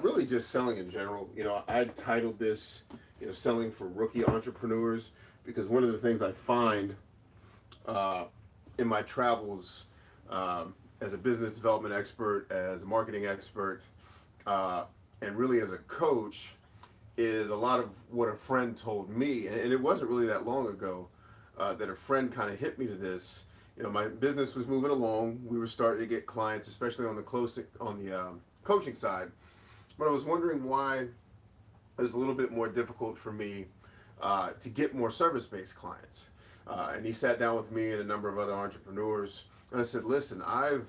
Really just selling in general. I titled this, selling for rookie entrepreneurs, because one of the things I find uh, in my travels, as a business development expert, as a marketing expert, uh, and really as a coach, is a lot of what a friend told me, and it wasn't really that long ago that a friend kind of hit me to this. My business was moving along. We were starting to get clients, especially on the coaching side. But I was wondering why it was a little bit more difficult for me to get more service-based clients. And he sat down with me and a number of other entrepreneurs, and I said, "Listen, I've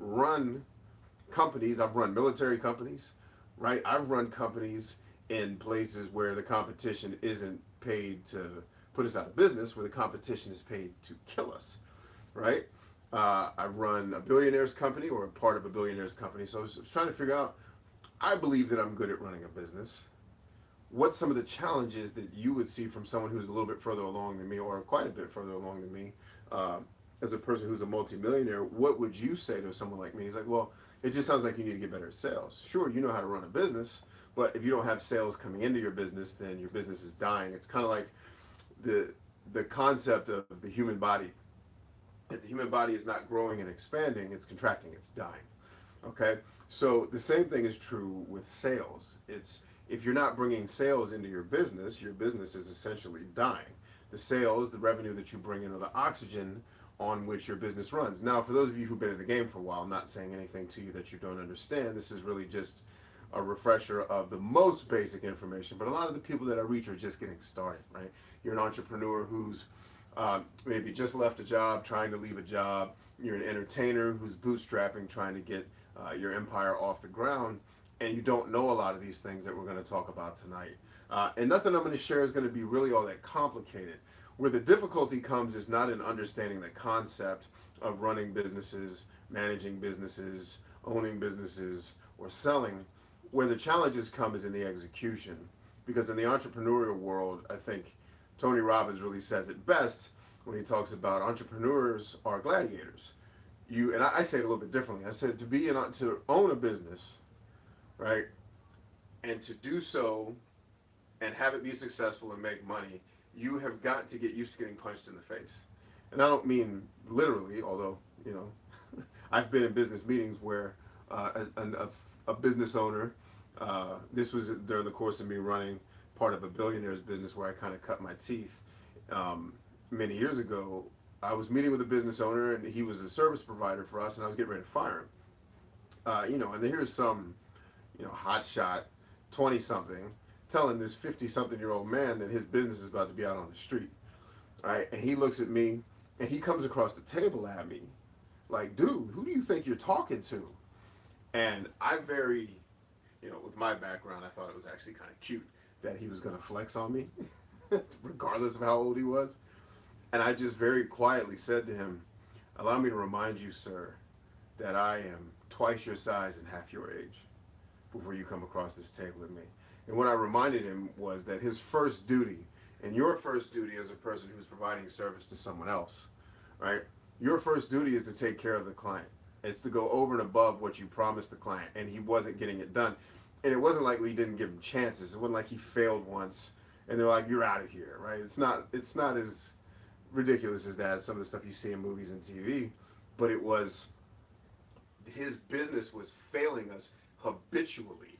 run companies. I've run military companies, right? I've run companies in places where the competition isn't paid to put us out of business, where the competition is paid to kill us, right? I run a billionaire's company, or a part of a billionaire's company. So I was trying to figure out, I believe that I'm good at running a business. What's some of the challenges that you would see from someone who's a little bit further along than me, or quite a bit further along than me, uh, as a person who's a multimillionaire? What would you say to someone like me?" He's like, "Well, it just sounds like you need to get better at sales. Sure, you know how to run a business, but if you don't have sales coming into your business, then your business is dying." It's kind of like the concept of the human body. If the human body is not growing and expanding, it's contracting, it's dying. Okay? So the same thing is true with sales. It's If you're not bringing sales into your business is essentially dying. The sales, the revenue that you bring in, are the oxygen on which your business runs. Now, for those of you who've been in the game for a while, I'm not saying anything to you that you don't understand. This is really just a refresher of the most basic information. But a lot of the people that I reach are just getting started, right? You're an entrepreneur who's maybe just left a job, trying to leave a job. You're an entertainer who's bootstrapping, trying to get your empire off the ground, and you don't know a lot of these things that we're going to talk about tonight. And nothing I'm going to share is going to be really all that complicated. Where the difficulty comes is not in understanding the concept of running businesses, managing businesses, owning businesses, or selling. Where the challenges come is in the execution. Because in the entrepreneurial world, I think Tony Robbins really says it best when he talks about entrepreneurs are gladiators. I say it a little bit differently. I said to own a business, right, and to do so and have it be successful and make money, you have got to get used to getting punched in the face. And I don't mean literally, although, I've been in business meetings where a business owner, this was during the course of me running part of a billionaire's business where I kind of cut my teeth. Many years ago, I was meeting with a business owner, and he was a service provider for us, and I was getting ready to fire him. And here's some, hot shot, 20 something, telling this 50 something year old man that his business is about to be out on the street. All right. And he looks at me, and he comes across the table at me like, "Dude, who do you think you're talking to?" And with my background, I thought it was actually kind of cute that he was going to flex on me, regardless of how old he was. And I just very quietly said to him, "Allow me to remind you, sir, that I am twice your size and half your age before you come across this table with me." And what I reminded him was that his first duty, and your first duty as a person who's providing service to someone else, right? Your first duty is to take care of the client. It's to go over and above what you promised the client, and he wasn't getting it done. And it wasn't like we didn't give him chances. It wasn't like he failed once, and they're like, "You're out of here," right? It's not as ridiculous as that, some of the stuff you see in movies and TV, but it was, his business was failing us habitually.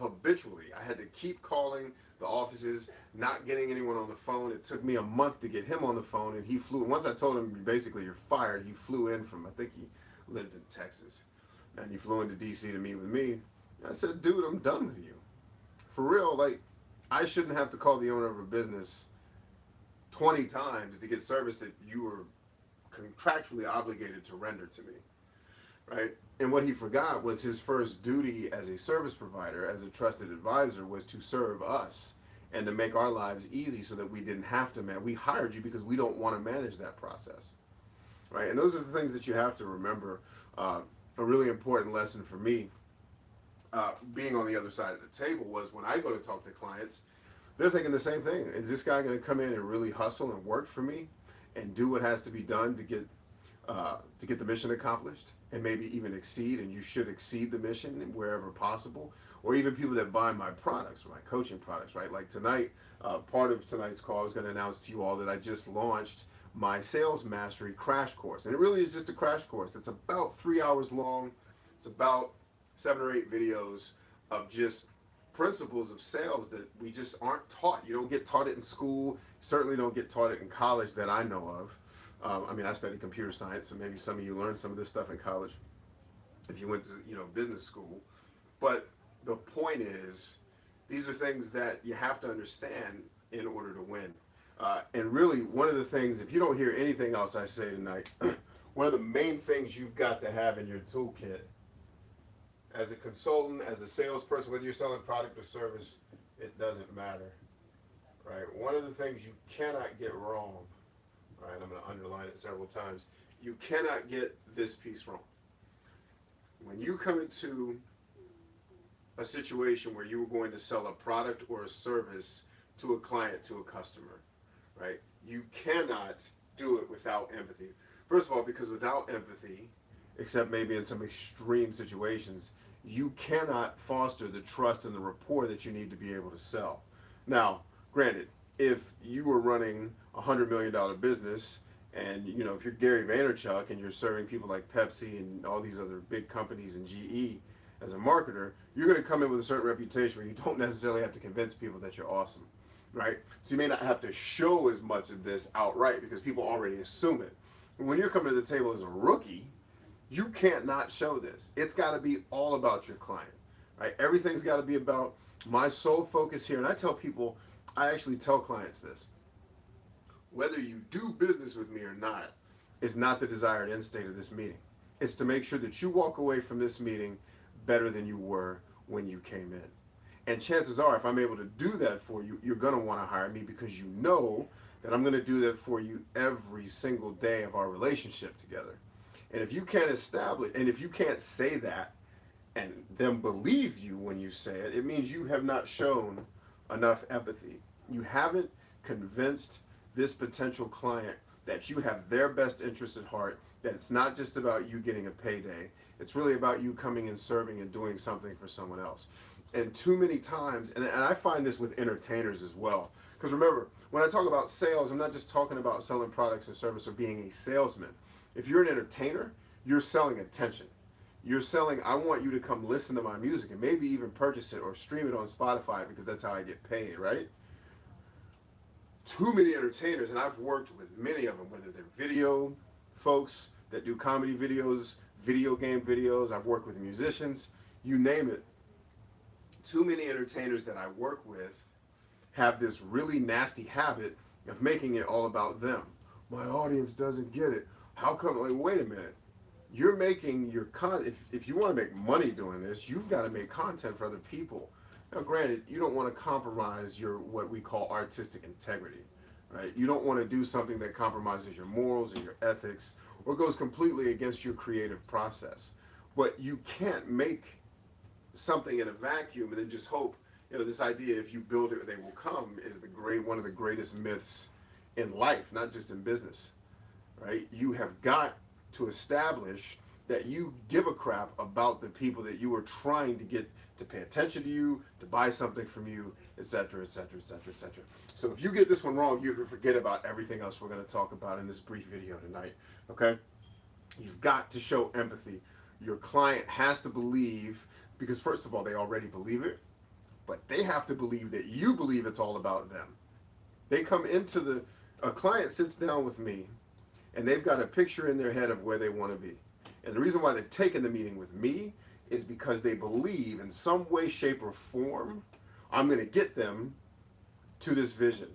I had to keep calling the offices, not getting anyone on the phone. It took me a month to get him on the phone, and he flew. Once I told him, basically, "You're fired," he flew in from, I think he lived in Texas, and he flew into DC to meet with me. I said, "Dude, I'm done with you. For real, like, I shouldn't have to call the owner of a business 20 times to get service that you were contractually obligated to render to me," right? And what he forgot was his first duty as a service provider, as a trusted advisor, was to serve us and to make our lives easy so that we didn't have to we hired you because we don't want to manage that process, right? And those are the things that you have to remember. A really important lesson for me, being on the other side of the table, was when I go to talk to clients, they're thinking the same thing. Is this guy going to come in and really hustle and work for me and do what has to be done to get the mission accomplished? and maybe even exceed, and you should exceed the mission wherever possible. Or even people that buy my products or my coaching products, right? Like tonight, part of tonight's call, I was going to announce to you all that I just launched my sales mastery crash course. And it really is just a crash course. It's about 3 hours long. It's about 7 or 8 videos of just principles of sales that we just aren't taught. You don't get taught it in school. You certainly don't get taught it in college that I know of. I mean, I studied computer science, so maybe some of you learned some of this stuff in college if you went to, business school. But the point is, these are things that you have to understand in order to win. And really, one of the things, if you don't hear anything else I say tonight, one of the main things you've got to have in your toolkit as a consultant, as a salesperson, whether you're selling product or service, it doesn't matter, right? One of the things you cannot get wrong, right? I'm going to underline it several times. You cannot get this piece wrong. When you come into a situation where you are going to sell a product or a service to a client, to a customer, right? You cannot do it without empathy. First of all, because without empathy, except maybe in some extreme situations, you cannot foster the trust and the rapport that you need to be able to sell. Now, granted, if you were running $100 million business and, if you're Gary Vaynerchuk and you're serving people like Pepsi and all these other big companies and GE as a marketer, you're going to come in with a certain reputation where you don't necessarily have to convince people that you're awesome, right? So you may not have to show as much of this outright because people already assume it. When you're coming to the table as a rookie, you can't not show this. It's got to be all about your client, right? Everything's got to be about my sole focus here. And I actually tell clients this. Whether you do business with me or not is not the desired end state of this meeting. It's to make sure that you walk away from this meeting better than you were when you came in. And chances are, if I'm able to do that for you, you're going to want to hire me because you know that I'm going to do that for you every single day of our relationship together. And if you can't establish, and if you can't say that and them believe you when you say it, it means you have not shown enough empathy. You haven't convinced this potential client that you have their best interest at heart, that it's not just about you getting a payday. It's really about you coming and serving and doing something for someone else. And too many times, and I find this with entertainers as well, because remember, when I talk about sales, I'm not just talking about selling products or service or being a salesman. If you're an entertainer, you're selling attention. You're selling, I want you to come listen to my music and maybe even purchase it or stream it on Spotify because that's how I get paid, right? Too many entertainers, and I've worked with many of them, whether they're video folks that do comedy videos, video game videos, I've worked with musicians, you name it. Too many entertainers that I work with have this really nasty habit of making it all about them. My audience doesn't get it. How come? Like, wait a minute. You're making your if you want to make money doing this, you've got to make content for other people. Now, granted, you don't want to compromise your what we call artistic integrity, right? You don't want to do something that compromises your morals or your ethics or goes completely against your creative process. But you can't make something in a vacuum and then just hope. This idea, if you build it, they will come, is one of the greatest myths in life, not just in business, right? You have got to establish that you give a crap about the people that you are trying to get to pay attention to you, to buy something from you, etc., etc., etc., etc. So if you get this one wrong, you can forget about everything else we're going to talk about in this brief video tonight, okay? You've got to show empathy. Your client has to believe, because first of all, they already believe it, but they have to believe that you believe it's all about them. They come into a client sits down with me, and they've got a picture in their head of where they want to be. And the reason why they've taken the meeting with me is because they believe in some way, shape, or form, I'm going to get them to this vision.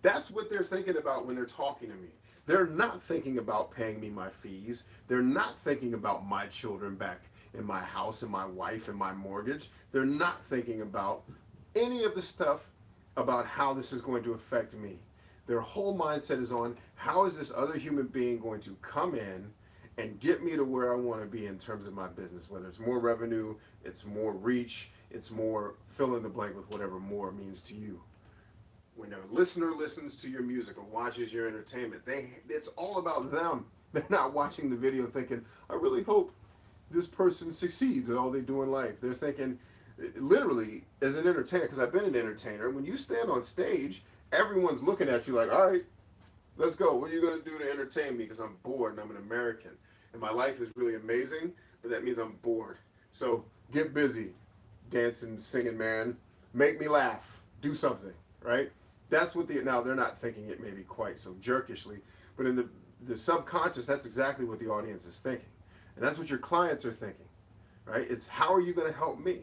That's what they're thinking about when they're talking to me. They're not thinking about paying me my fees. They're not thinking about my children back in my house and my wife and my mortgage. They're not thinking about any of the stuff about how this is going to affect me. Their whole mindset is on how is this other human being going to come in and get me to where I want to be in terms of my business, whether it's more revenue, it's more reach, it's more fill in the blank with whatever more means to you. When a listener listens to your music or watches your entertainment, it's all about them. They're not watching the video thinking, I really hope this person succeeds at all they do in life. They're thinking, literally, as an entertainer, because I've been an entertainer, when you stand on stage, everyone's looking at you like, all right, let's go. What are you going to do to entertain me? Because I'm bored and I'm an American. And my life is really amazing, but that means I'm bored. So get busy, dancing, singing, man. Make me laugh. Do something, right? That's what now they're not thinking it maybe quite so jerkishly, but in the subconscious, that's exactly what the audience is thinking. And that's what your clients are thinking, right? It's how are you going to help me?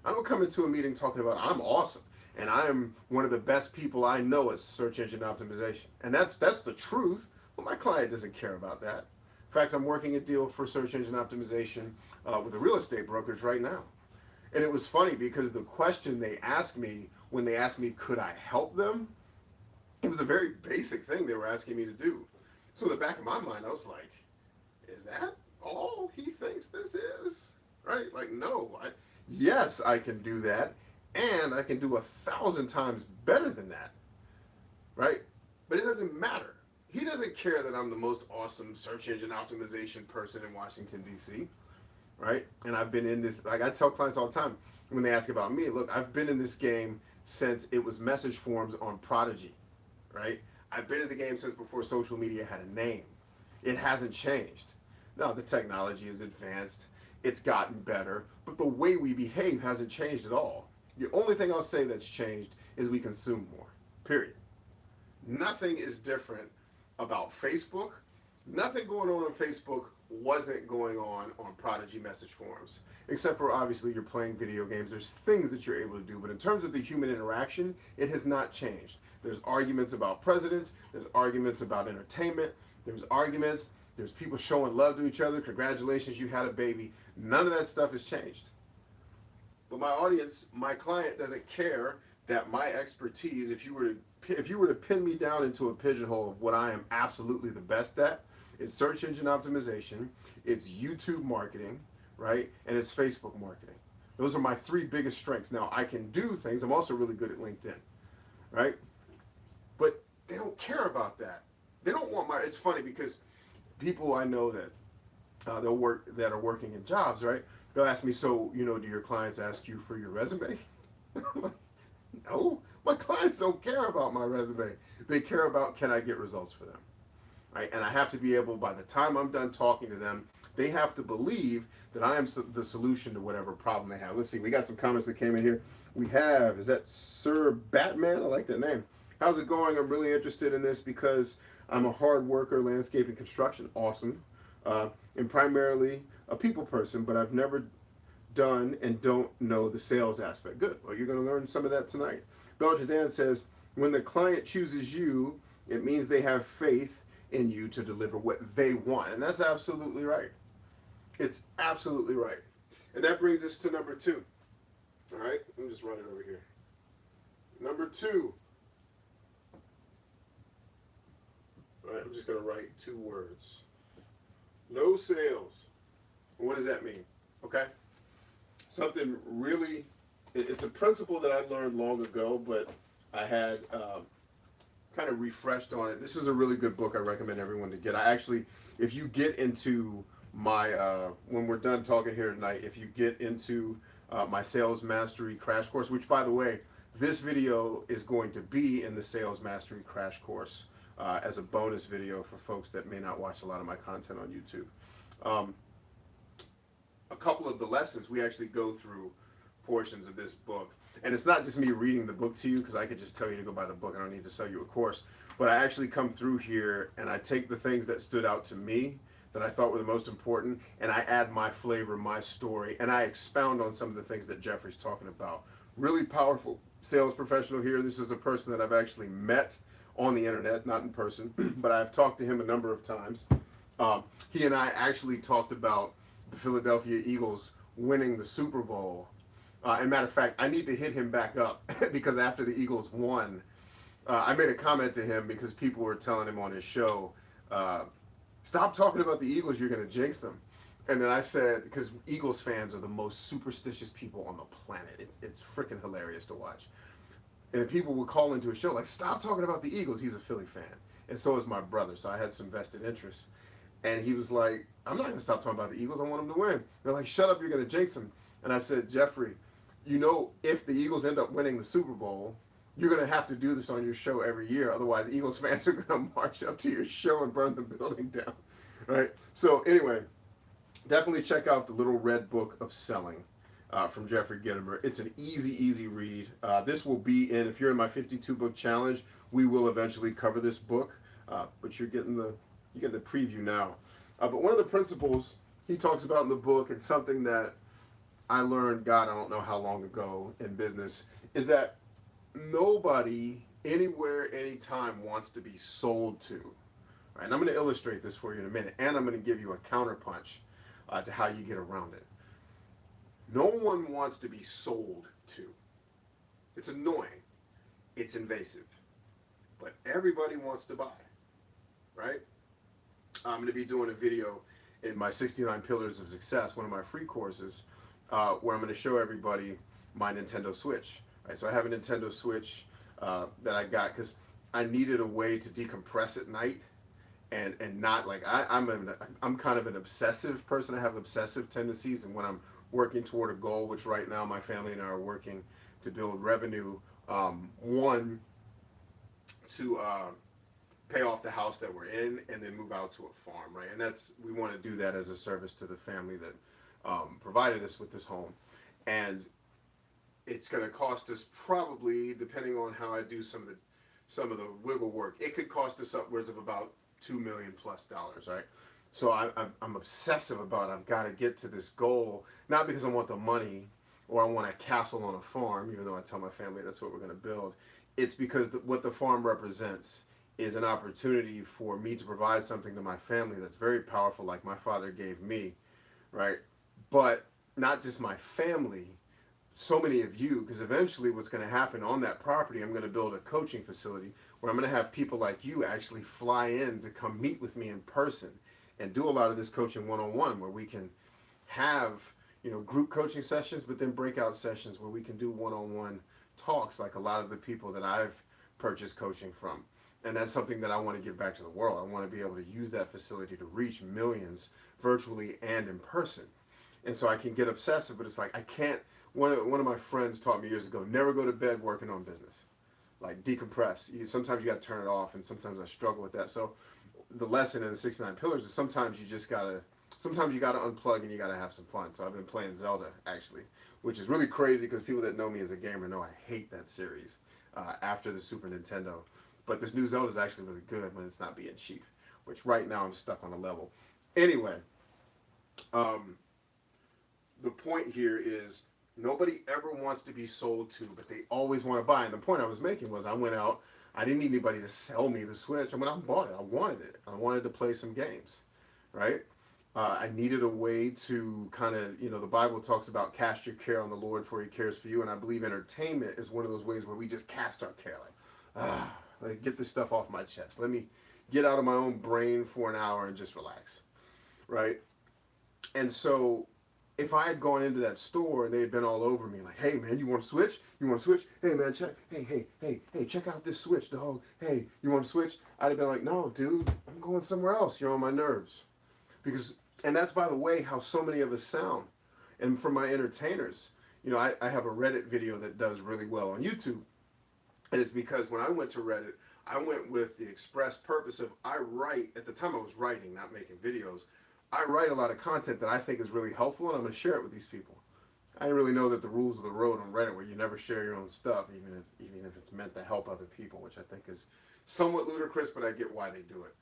I don't come into a meeting talking about I'm awesome and I'm one of the best people I know at search engine optimization. And that's the truth, but my client doesn't care about that. In fact, I'm working a deal for search engine optimization with a real estate brokerage right now. And it was funny because the question they asked me when they asked me, could I help them? It was a very basic thing they were asking me to do. So in the back of my mind, I was like, is that all he thinks this is? Right? Like, no. Yes, I can do that. And I can do 1,000 times better than that. Right? But it doesn't matter. He doesn't care that I'm the most awesome search engine optimization person in Washington, D.C. Right? And I've been in this, like I tell clients all the time when they ask about me, look, I've been in this game since it was message forms on Prodigy. Right? I've been in the game since before social media had a name. It hasn't changed. Now, the technology is advanced. It's gotten better. But the way we behave hasn't changed at all. The only thing I'll say that's changed is we consume more. Period. Nothing is different about Facebook. Nothing going on Facebook wasn't going on Prodigy message forums. Except for obviously you're playing video games. There's things that you're able to do. But in terms of the human interaction, it has not changed. There's arguments about presidents. There's arguments about entertainment. There's arguments. There's people showing love to each other. Congratulations, you had a baby. None of that stuff has changed. But my audience, my client doesn't care that my expertise, if you were to pin me down into a pigeonhole of what I am absolutely the best at, it's search engine optimization, it's YouTube marketing, right? And it's Facebook marketing. Those are my 3 biggest strengths. Now, I can do things. I'm also really good at LinkedIn, right? But they don't care about that. They don't want it's funny because people I know that that are working in jobs, right? They'll ask me, so, do your clients ask you for your resume? I'm like, no, my clients don't care about my resume. They care about, can I get results for them? Right? And I have to be able, by the time I'm done talking to them, they have to believe that I am the solution to whatever problem they have. Let's see, we got some comments that came in here. We have, is that Sir Batman? I like that name. How's it going? I'm really interested in this because I'm a hard worker, landscaping, construction. Awesome. And primarily a people person, but I've never done and don't know the sales aspect. Good. Well, you're going to learn some of that tonight. Belgian Dan says, when the client chooses you, it means they have faith in you to deliver what they want. And that's absolutely right. It's absolutely right. And that brings us to number 2. All right? Let me just write it over here. Number 2. All right, I'm just going to write 2 words. No sales. What does that mean? Okay? Something really, it's a principle that I learned long ago, but I had kind of refreshed on it. This is a really good book I recommend everyone to get. I actually, if you get into my, when we're done talking here tonight, if you get into my Sales Mastery Crash Course, which by the way, this video is going to be in the Sales Mastery Crash Course as a bonus video for folks that may not watch a lot of my content on YouTube. A couple of the lessons, we actually go through portions of this book. And it's not just me reading the book to you, because I could just tell you to go buy the book. I don't need to sell you a course. But I actually come through here and I take the things that stood out to me, that I thought were the most important, and I add my flavor, my story, and I expound on some of the things that Jeffrey's talking about. Really powerful sales professional here. This is a person that I've actually met on the internet, not in person, but I've talked to him a number of times. He and I actually talked about the Philadelphia Eagles winning the Super Bowl. And matter of fact, I need to hit him back up because after the Eagles won, I made a comment to him because people were telling him on his show, stop talking about the Eagles, you're going to jinx them. And then I said, because Eagles fans are the most superstitious people on the planet. It's freaking hilarious to watch. And people would call into a show like, stop talking about the Eagles. He's a Philly fan. And so is my brother. So I had some vested interest. And he was like, I'm not going to stop talking about the Eagles. I want them to win. They're like, shut up, you're going to jinx them. And I said, Jeffrey, you know, if the Eagles end up winning the Super Bowl, you're going to have to do this on your show every year. Otherwise, Eagles fans are going to march up to your show and burn the building down. Right? So, anyway, definitely check out the Little Red Book of Selling from Jeffrey Gitomer. It's an easy read. This will be in, if you're in my 52 book challenge, we will eventually cover this book. But you're getting the preview now. But one of the principles he talks about in the book, and something that I learned, God, I don't know how long ago in business, is that nobody, anywhere, anytime wants to be sold to. Right? And I'm going to illustrate this for you in a minute, and I'm going to give you a counterpunch to how you get around it. No one wants to be sold to. It's annoying. It's invasive. But everybody wants to buy. Right? I'm going to be doing a video in my 69 Pillars of Success, one of my free courses, where I'm going to show everybody my Nintendo Switch. Right? So I have a Nintendo Switch that I got because I needed a way to decompress at night and not like I'm kind of an obsessive person. I have obsessive tendencies, and when I'm working toward a goal, which right now my family and I are working to build revenue, one, to pay off the house that we're in and then move out to a farm, right? And we want to do that as a service to the family that provided us with this home. And it's going to cost us probably, depending on how I do some of the wiggle work, it could cost us upwards of about $2 million plus, right? So I'm obsessive about I've got to get to this goal, not because I want the money or I want a castle on a farm, even though I tell my family that's what we're going to build. It's because what the farm represents is an opportunity for me to provide something to my family that's very powerful, like my father gave me, right? But not just my family, so many of you, because eventually what's going to happen on that property, I'm going to build a coaching facility where I'm going to have people like you actually fly in to come meet with me in person and do a lot of this coaching one-on-one, where we can have, group coaching sessions, but then breakout sessions where we can do one-on-one talks like a lot of the people that I've purchased coaching from. And that's something that I want to give back to the world. I want to be able to use that facility to reach millions virtually and in person. And so I can get obsessive, but it's like I can't. One of my friends taught me years ago, never go to bed working on business. Like decompress. Sometimes you got to turn it off, and sometimes I struggle with that. So the lesson in the 69 Pillars is sometimes you got to unplug and you got to have some fun. So I've been playing Zelda, actually, which is really crazy because people that know me as a gamer know I hate that series after the Super Nintendo. But this new Zelda is actually really good when it's not being cheap, which right now I'm stuck on a level. Anyway, the point here is nobody ever wants to be sold to, but they always want to buy. And the point I was making was I went out, I didn't need anybody to sell me the Switch. I went out and bought it. I wanted it. I wanted to play some games, right? I needed a way to kind of, the Bible talks about cast your care on the Lord for he cares for you. And I believe entertainment is one of those ways where we just cast our care like, get this stuff off my chest. Let me get out of my own brain for an hour and just relax, right? And so if I had gone into that store and they had been all over me, like, hey, man, you want to switch? You want to switch? Hey, man, hey, check out this Switch, dog. Hey, you want to switch? I'd have been like, no, dude, I'm going somewhere else. You're on my nerves. And that's, by the way, how so many of us sound. And for my entertainers, I have a Reddit video that does really well on YouTube. And it's because when I went to Reddit, I went with the express purpose of at the time I was writing, not making videos. I write a lot of content that I think is really helpful, and I'm going to share it with these people. I didn't really know that the rules of the road on Reddit where you never share your own stuff, even if it's meant to help other people, which I think is somewhat ludicrous, but I get why they do it.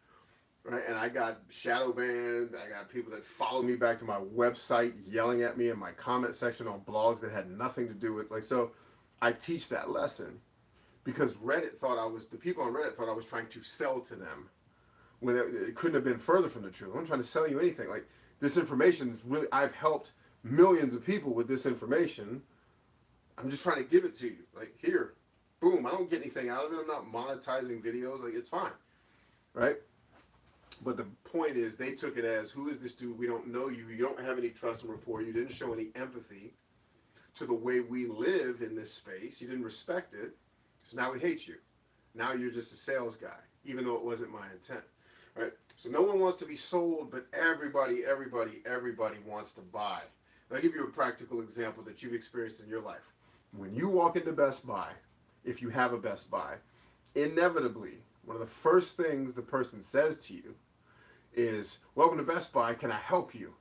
Right? And I got shadow banned. I got people that follow me back to my website yelling at me in my comment section on blogs that had nothing to do with, so I teach that lesson. Because the people on Reddit thought I was trying to sell to them when it couldn't have been further from the truth. I'm not trying to sell you anything. Like, this information is really, I've helped millions of people with this information. I'm just trying to give it to you. Like, here, boom, I don't get anything out of it. I'm not monetizing videos. Like, it's fine. Right? But the point is, they took it as, who is this dude? We don't know you. You don't have any trust and rapport. You didn't show any empathy to the way we live in this space. You didn't respect it. So now we hate you. Now you're just a sales guy, even though it wasn't my intent, right? So no one wants to be sold, but everybody wants to buy. And I'll give you a practical example that you've experienced in your life. When you walk into Best Buy, if you have a Best Buy, inevitably, one of the first things the person says to you is, welcome to Best Buy, can I help you?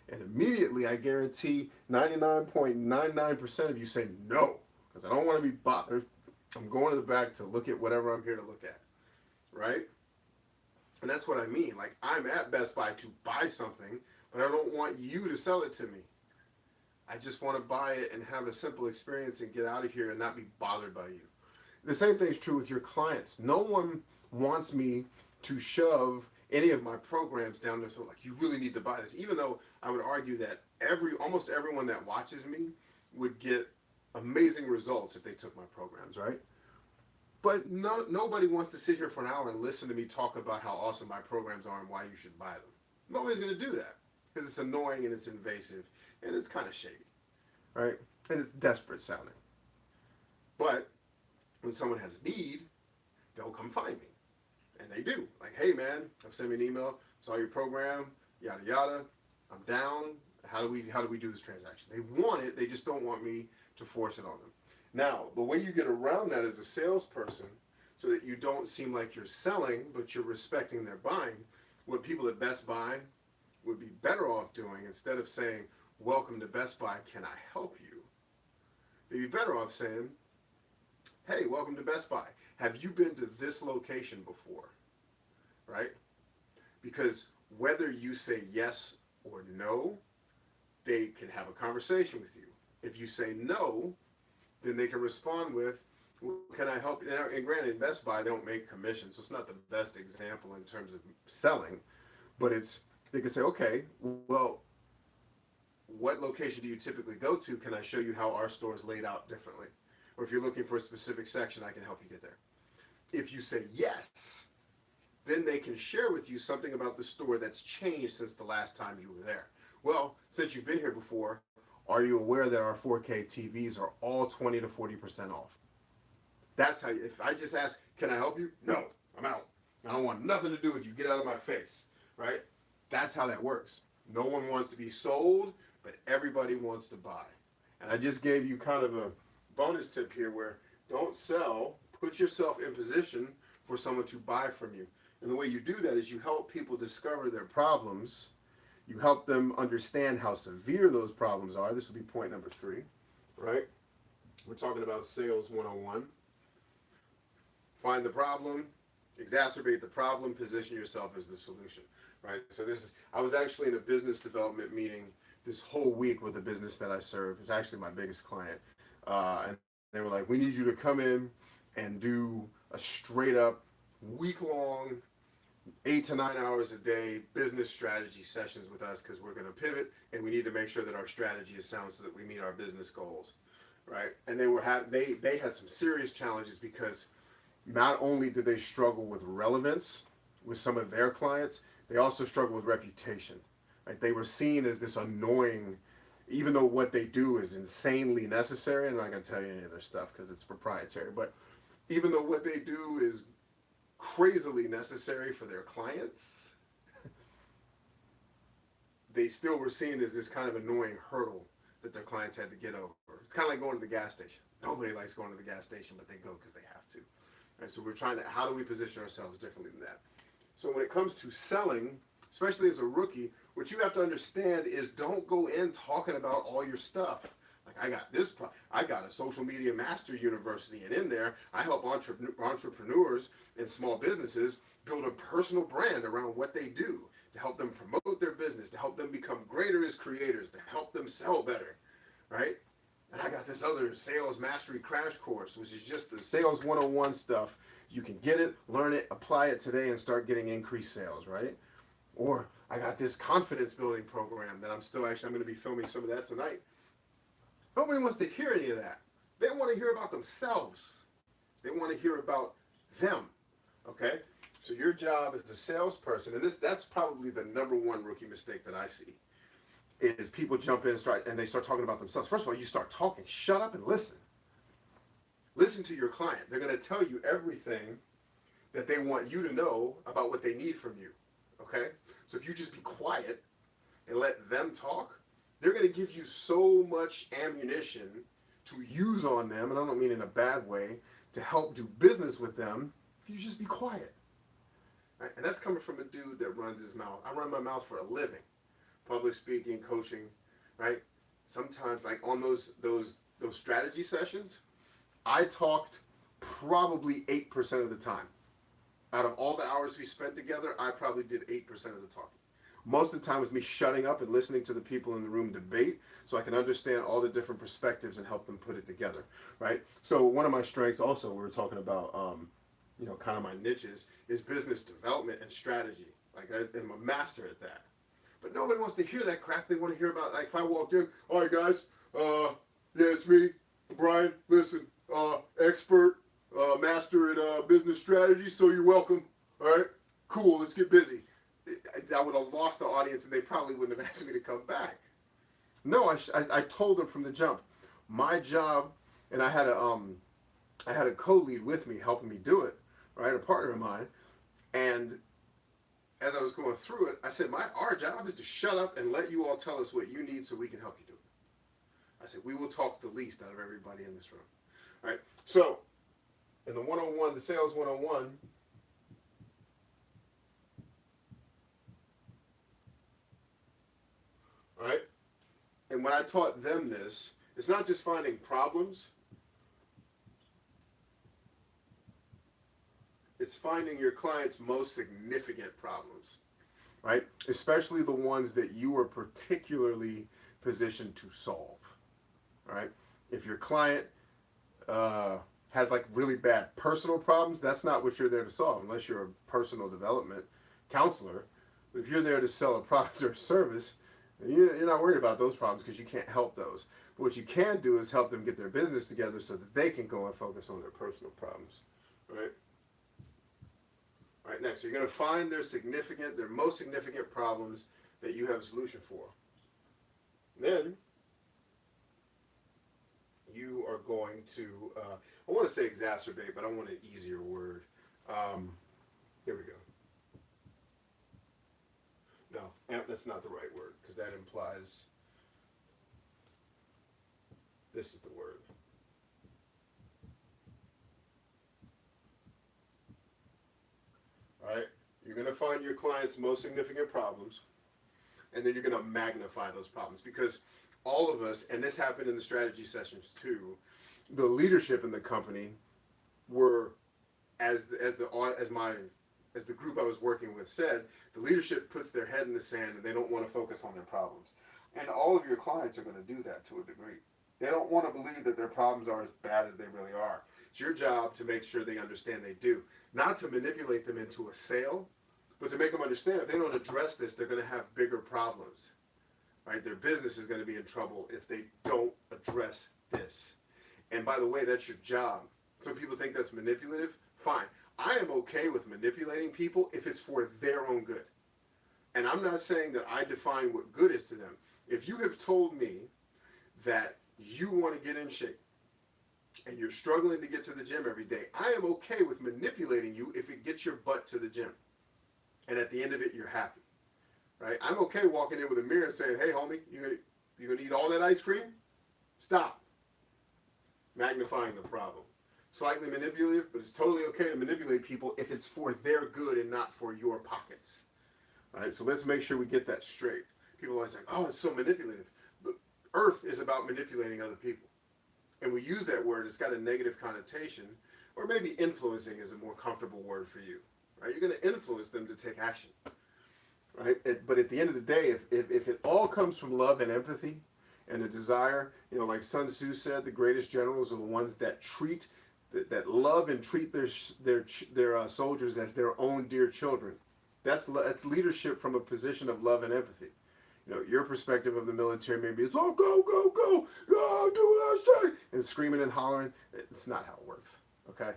And immediately, I guarantee 99.99% of you say no, because I don't want to be bothered. I'm going to the back to look at whatever I'm here to look at, right? And that's what I mean. Like, I'm at Best Buy to buy something, but I don't want you to sell it to me. I just want to buy it and have a simple experience and get out of here and not be bothered by you. The same thing is true with your clients. No one wants me to shove any of my programs down their throat. Like, you really need to buy this. Even though I would argue that almost everyone that watches me would get amazing results if they took my programs, right? But nobody wants to sit here for an hour and listen to me talk about how awesome my programs are and why you should buy them. Nobody's going to do that because it's annoying and it's invasive and it's kind of shady, right? And it's desperate sounding. But when someone has a need, they'll come find me. And they do. Like, hey man, they'll send me an email, saw your program, yada yada, I'm down. How do we do this transaction? They want it, they just don't want me to force it on them. Now, the way you get around that as a salesperson, so that you don't seem like you're selling, but you're respecting their buying, what people at Best Buy would be better off doing, instead of saying, welcome to Best Buy, can I help you? They'd be better off saying, hey, welcome to Best Buy. Have you been to this location before? Right? Because whether you say yes or no, they can have a conversation with you. If you say no, then they can respond with, well, can I help you? And granted, in Best Buy, they don't make commission, so it's not the best example in terms of selling, but they can say, okay, well, what location do you typically go to? Can I show you how our store is laid out differently? Or if you're looking for a specific section, I can help you get there. If you say yes, then they can share with you something about the store that's changed since the last time you were there. Well, since you've been here before, are you aware that our 4K TVs are all 20 to 40% off? That's how, if I just ask, can I help you? No, I'm out. I don't want nothing to do with you. Get out of my face, right? That's how that works. No one wants to be sold, but everybody wants to buy. And I just gave you kind of a bonus tip here where don't sell, put yourself in position for someone to buy from you. And the way you do that is you help people discover their problems. You help them understand how severe those problems are. This will be point number 3, right? We're talking about sales 101. Find the problem, exacerbate the problem, position yourself as the solution, right? So I was actually in a business development meeting this whole week with a business that I serve. It's actually my biggest client. And they were like, we need you to come in and do a straight up week-long 8 to 9 hours a day business strategy sessions with us, because we're going to pivot and we need to make sure that our strategy is sound so that we meet our business goals, right? And they had some serious challenges, because not only did they struggle with relevance with some of their clients, they also struggle with reputation. Right? They were seen as this annoying, even though what they do is insanely necessary. I'm not going to tell you any of their stuff because it's proprietary, but even though what they do is crazily necessary for their clients, they still were seen as this kind of annoying hurdle that their clients had to get over. It's kind of like going to the gas station. Nobody likes going to the gas station, but they go because they have to. Right? So we're trying to, how do we position ourselves differently than that? So when it comes to selling, especially as a rookie, what you have to understand is don't go in talking about all your stuff. Like, I got a social media master university, and in there, I help entrepreneurs and small businesses build a personal brand around what they do, to help them promote their business, to help them become greater as creators, to help them sell better, right? And I got this other sales mastery crash course, which is just the sales 101 stuff. You can get it, learn it, apply it today, and start getting increased sales, right? Or I got this confidence building program that I'm going to be filming some of that tonight. Nobody wants to hear any of that. They want to hear about themselves. They want to hear about them, okay? So your job as a salesperson, and that's probably the number one rookie mistake that I see, is people jump in and they start talking about themselves. First of all, you start talking. Shut up and listen. Listen to your client. They're going to tell you everything that they want you to know about what they need from you. Okay? So if you just be quiet and let them talk, they're going to give you so much ammunition to use on them, and I don't mean in a bad way, to help do business with them if you just be quiet. Right? And that's coming from a dude that runs his mouth. I run my mouth for a living. Public speaking, coaching, right? Sometimes like on those strategy sessions, I talked probably 8% of the time. Out of all the hours we spent together, I probably did 8% of the talking. Most of the time was me shutting up and listening to the people in the room debate so I can understand all the different perspectives and help them put it together, right? So one of my strengths also, we were talking about, kind of my niches, is business development and strategy. Like I'm a master at that. But nobody wants to hear that crap. They want to hear about, like if I walked in, all right guys, yeah, it's me, Brian, listen, expert, master at business strategy, so you're welcome, all right? Cool, let's get busy. I would have lost the audience and they probably wouldn't have asked me to come back. No, I told them from the jump. My job, and I had a co-lead with me helping me do it, right? A partner of mine. And as I was going through it, I said, our job is to shut up and let you all tell us what you need so we can help you do it. I said, we will talk the least out of everybody in this room. All right? So, in the one-on-one, the sales one-on-one, all right? And when I taught them this, it's not just finding problems, it's finding your client's most significant problems, right? Especially the ones that you are particularly positioned to solve, right? If your client has like really bad personal problems, that's not what you're there to solve unless you're a personal development counselor. But if you're there to sell a product or a service, you're not worried about those problems because you can't help those. But what you can do is help them get their business together so that they can go and focus on their personal problems, right? All right, next, you're going to find their most significant problems that you have a solution for. Then you are going to, I want to say exacerbate, but I want an easier word. Here we go. No, that's not the right word because that implies this is the word. All right, you're going to find your client's most significant problems, and then you're going to magnify those problems because all of us, and this happened in the strategy sessions too, the leadership in the company were, as the group I was working with said, the leadership puts their head in the sand and they don't want to focus on their problems. And all of your clients are going to do that to a degree. They don't want to believe that their problems are as bad as they really are. It's your job to make sure they understand they do. Not to manipulate them into a sale, but to make them understand if they don't address this, they're going to have bigger problems. Right? Their business is going to be in trouble if they don't address this. And by the way, that's your job. Some people think that's manipulative. Fine. I am okay with manipulating people if it's for their own good. And I'm not saying that I define what good is to them. If you have told me that you want to get in shape and you're struggling to get to the gym every day, I am okay with manipulating you if it gets your butt to the gym. And at the end of it, you're happy. Right? I'm okay walking in with a mirror and saying, hey, homie, you gonna eat all that ice cream? Stop. Magnifying the problem. Slightly manipulative, but it's totally okay to manipulate people if it's for their good and not for your pockets. All right, so let's make sure we get that straight. People always say, oh, it's so manipulative. But Earth is about manipulating other people. And we use that word, it's got a negative connotation, or maybe influencing is a more comfortable word for you. Right? You're going to influence them to take action. Right? But at the end of the day, if it all comes from love and empathy and a desire, like Sun Tzu said, the greatest generals are the ones that that love and treat their soldiers as their own dear children. That's leadership from a position of love and empathy. Your perspective of the military maybe it's go, go, go, go, do what I say, and screaming and hollering. It's not how it works. Okay,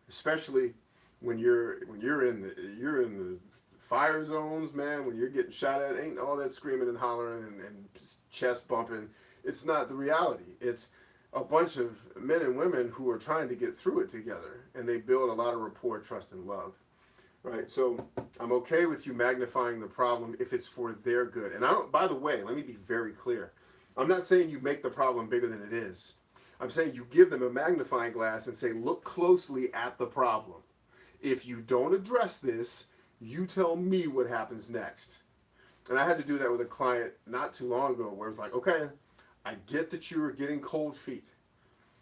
especially when you're in the fire zones, man. When you're getting shot at, ain't all that screaming and hollering and chest bumping. It's not the reality. It's a bunch of men and women who are trying to get through it together, and they build a lot of rapport, trust, and love. right? So I'm okay with you magnifying the problem if it's for their good. And I don't, by the way, let me be very clear. I'm not saying you make the problem bigger than it is. I'm saying you give them a magnifying glass and say, look closely at the problem. If you don't address this, you tell me what happens next. And I had to do that with a client not too long ago where it's like, okay, I get that you are getting cold feet.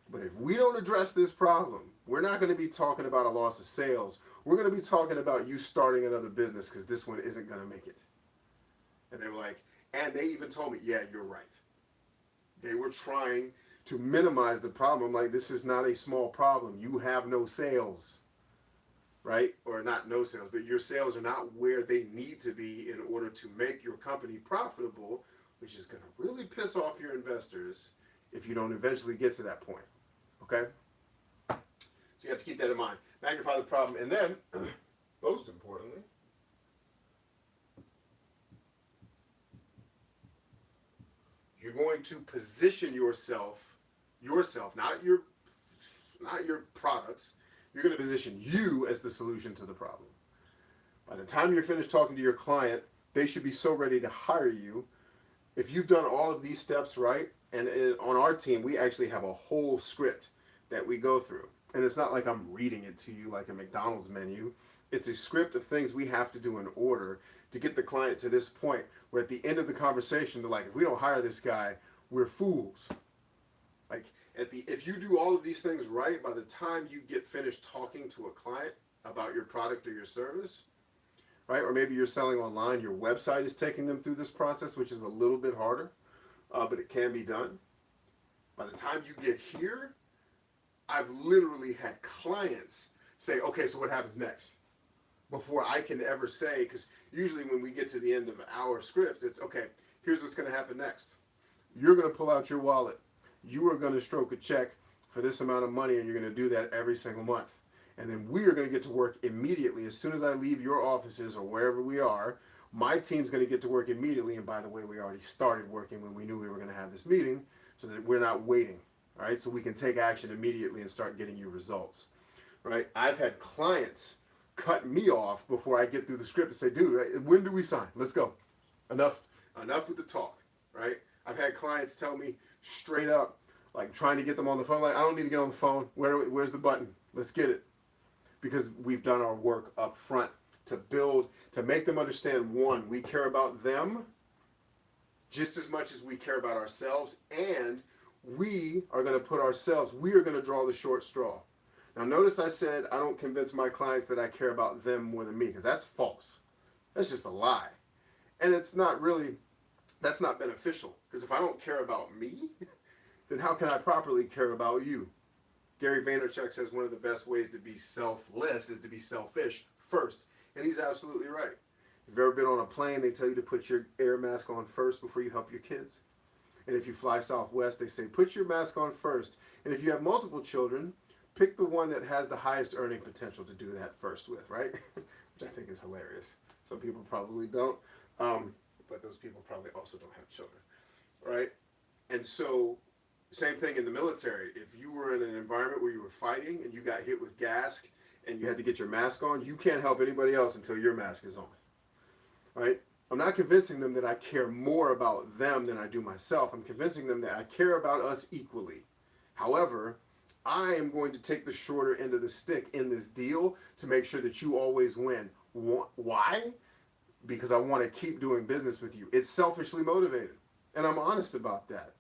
But if we don't address this problem, we're not going to be talking about a loss of sales. We're going to be talking about you starting another business because this one isn't going to make it. And they were like, and they even told me, yeah, you're right. They were trying to minimize the problem. Like, this is not a small problem. You have no sales, right? Or not no sales, but your sales are not where they need to be in order to make your company profitable, which is going to really piss off your investors if you don't eventually get to that point. Okay? So you have to keep that in mind. Magnify the problem. And then, most importantly, you're going to position yourself, not your products. You're going to position you as the solution to the problem. By the time you're finished talking to your client, they should be so ready to hire you. If you've done all of these steps right, and on our team, we actually have a whole script that we go through. And it's not like I'm reading it to you like a McDonald's menu. It's a script of things we have to do in order to get the client to this point where at the end of the conversation, they're like, if we don't hire this guy, we're fools. Like, if you do all of these things right, by the time you get finished talking to a client about your product or your service, right? Or maybe you're selling online, your website is taking them through this process, which is a little bit harder, but it can be done. By the time you get here, I've literally had clients say, okay, so what happens next? Before I can ever say, because usually when we get to the end of our scripts, it's, okay, here's what's going to happen next. You're going to pull out your wallet. You are going to stroke a check for this amount of money, and you're going to do that every single month. And then we are going to get to work immediately. As soon as I leave your offices or wherever we are, my team's going to get to work immediately. And by the way, we already started working when we knew we were going to have this meeting so that we're not waiting, all right? So we can take action immediately and start getting you results, right? I've had clients cut me off before I get through the script and say, dude, when do we sign? Let's go. Enough with the talk, right? I've had clients tell me straight up, like trying to get them on the phone, like, I don't need to get on the phone. Where's the button? Let's get it. Because we've done our work up front to make them understand, one, we care about them just as much as we care about ourselves, and we are going to draw the short straw. Now notice I said I don't convince my clients that I care about them more than me, because that's false. That's just a lie. And that's not beneficial, because if I don't care about me, then how can I properly care about you? Gary Vaynerchuk says one of the best ways to be selfless is to be selfish first. And he's absolutely right. If you've ever been on a plane, they tell you to put your air mask on first before you help your kids. And if you fly Southwest, they say put your mask on first. And if you have multiple children, pick the one that has the highest earning potential to do that first with, right? Which I think is hilarious. Some people probably don't. But those people probably also don't have children, right? And so, same thing in the military. If you were in an environment where you were fighting and you got hit with gas and you had to get your mask on, you can't help anybody else until your mask is on, right? I'm not convincing them that I care more about them than I do myself. I'm convincing them that I care about us equally. However, I am going to take the shorter end of the stick in this deal to make sure that you always win. Why? Because I want to keep doing business with you. It's selfishly motivated, and I'm honest about that.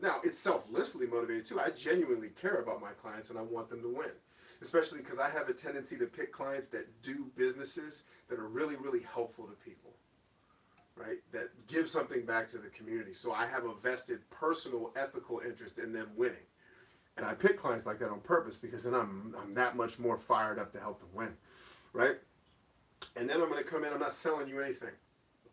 Now, it's selflessly motivated too. I genuinely care about my clients and I want them to win. Especially because I have a tendency to pick clients that do businesses that are really, really helpful to people, right? That give something back to the community. So I have a vested personal ethical interest in them winning. And I pick clients like that on purpose because then I'm that much more fired up to help them win, right? And then I'm going to come in, I'm not selling you anything.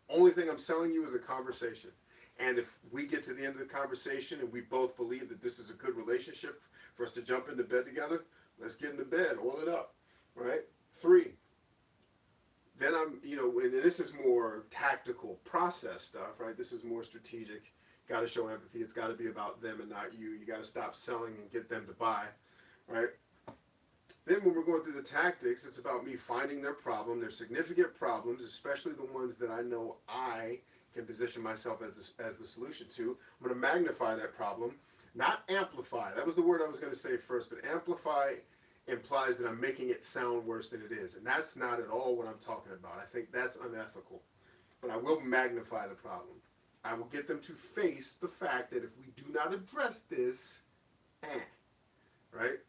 The only thing I'm selling you is a conversation. And if we get to the end of the conversation and we both believe that this is a good relationship for us to jump into bed together, let's get into bed, oil it up, right? 3, then and this is more tactical process stuff, right? This is more strategic. Got to show empathy. It's got to be about them and not you. You got to stop selling and get them to buy, right? Then when we're going through the tactics, it's about me finding their problem, their significant problems, especially the ones that I know I can position myself as the solution to. I'm going to magnify that problem, not amplify. That was the word I was going to say first, but amplify implies that I'm making it sound worse than it is. And that's not at all what I'm talking about. I think that's unethical. But I will magnify the problem. I will get them to face the fact that if we do not address this, right?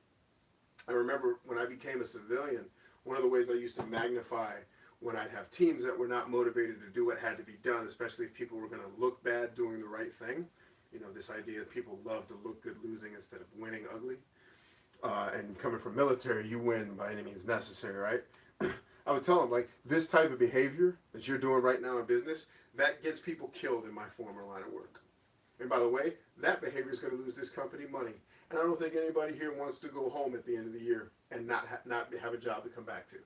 I remember when I became a civilian, one of the ways I used to magnify when I'd have teams that were not motivated to do what had to be done, especially if people were going to look bad doing the right thing. You know, this idea that people love to look good losing instead of winning ugly. And coming from military, you win by any means necessary, right? I would tell them, like, this type of behavior that you're doing right now in business, that gets people killed in my former line of work. And by the way, that behavior is going to lose this company money. And I don't think anybody here wants to go home at the end of the year and not have a job to come back to.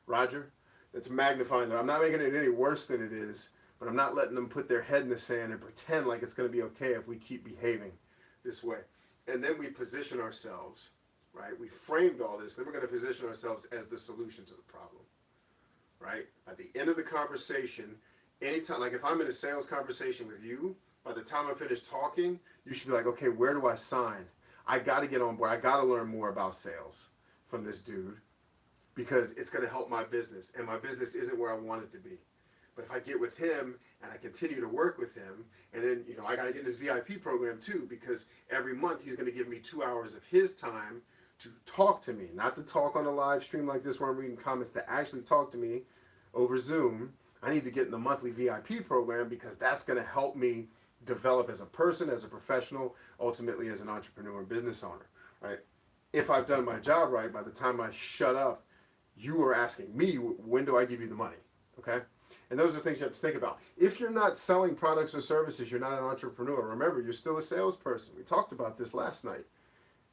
Roger, it's magnifying that. I'm not making it any worse than it is, but I'm not letting them put their head in the sand and pretend like it's going to be okay if we keep behaving this way. And then we position ourselves, right? We framed all this. Then we're going to position ourselves as the solution to the problem, right? At the end of the conversation, anytime, like if I'm in a sales conversation with you, by the time I finish talking, you should be like, okay, where do I sign? I got to get on board. I got to learn more about sales from this dude because it's going to help my business. And my business isn't where I want it to be. But if I get with him and I continue to work with him, and then, you know, I got to get in his VIP program too, because every month he's going to give me 2 hours of his time to talk to me, not to talk on a live stream like this where I'm reading comments, to actually talk to me over Zoom. I need to get in the monthly VIP program because that's going to help me develop as a person, as a professional, ultimately as an entrepreneur and business owner, right? If I've done my job right, by the time I shut up, you are asking me, when do I give you the money, okay? And those are things you have to think about. If you're not selling products or services, you're not an entrepreneur. Remember, you're still a salesperson. We talked about this last night.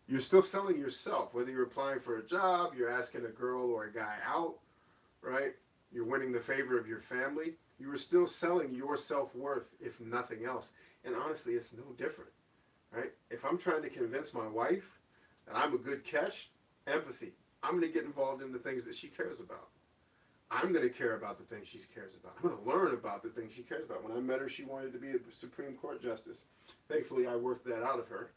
You're still selling yourself, whether you're applying for a job, you're asking a girl or a guy out, right? You're winning the favor of your family. You are still selling your self-worth, if nothing else. And honestly, it's no different, right? If I'm trying to convince my wife that I'm a good catch, empathy. I'm going to get involved in the things that she cares about. I'm going to care about the things she cares about. I'm going to learn about the things she cares about. When I met her, she wanted to be a Supreme Court justice. Thankfully, I worked that out of her.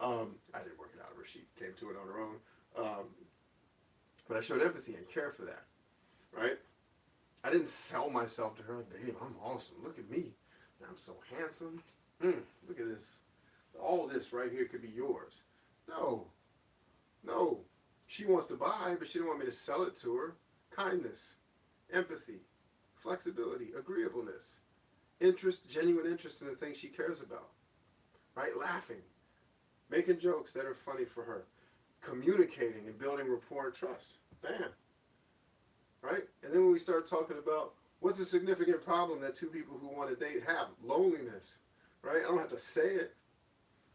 I didn't work it out of her. She came to it on her own. But I showed empathy and care for that, right? I didn't sell myself to her like, babe, I'm awesome. Look at me. I'm so handsome. Look at this. All this right here could be yours. No. She wants to buy, but she don't want me to sell it to her. Kindness, empathy, flexibility, agreeableness, interest, genuine interest in the things she cares about, right? Laughing, making jokes that are funny for her, communicating and building rapport and trust. Bam. Right? And then when we start talking about what's a significant problem that two people who want to date have, loneliness, right? I don't have to say it.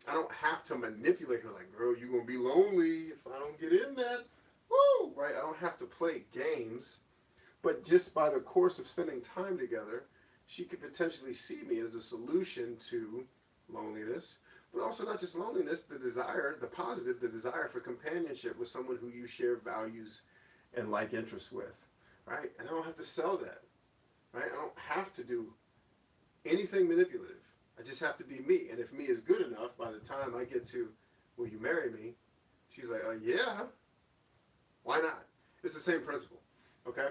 I don't have to manipulate her like, girl, you're going to be lonely if I don't get in that. Woo! Right? I don't have to play games. But just by the course of spending time together, she could potentially see me as a solution to loneliness. But also not just loneliness, the desire, the positive, the desire for companionship with someone who you share values and like interests with. Right? And I don't have to sell that. Right? I don't have to do anything manipulative. I just have to be me. And if me is good enough, by the time I get to, will you marry me? She's like, yeah. Why not? It's the same principle. Okay?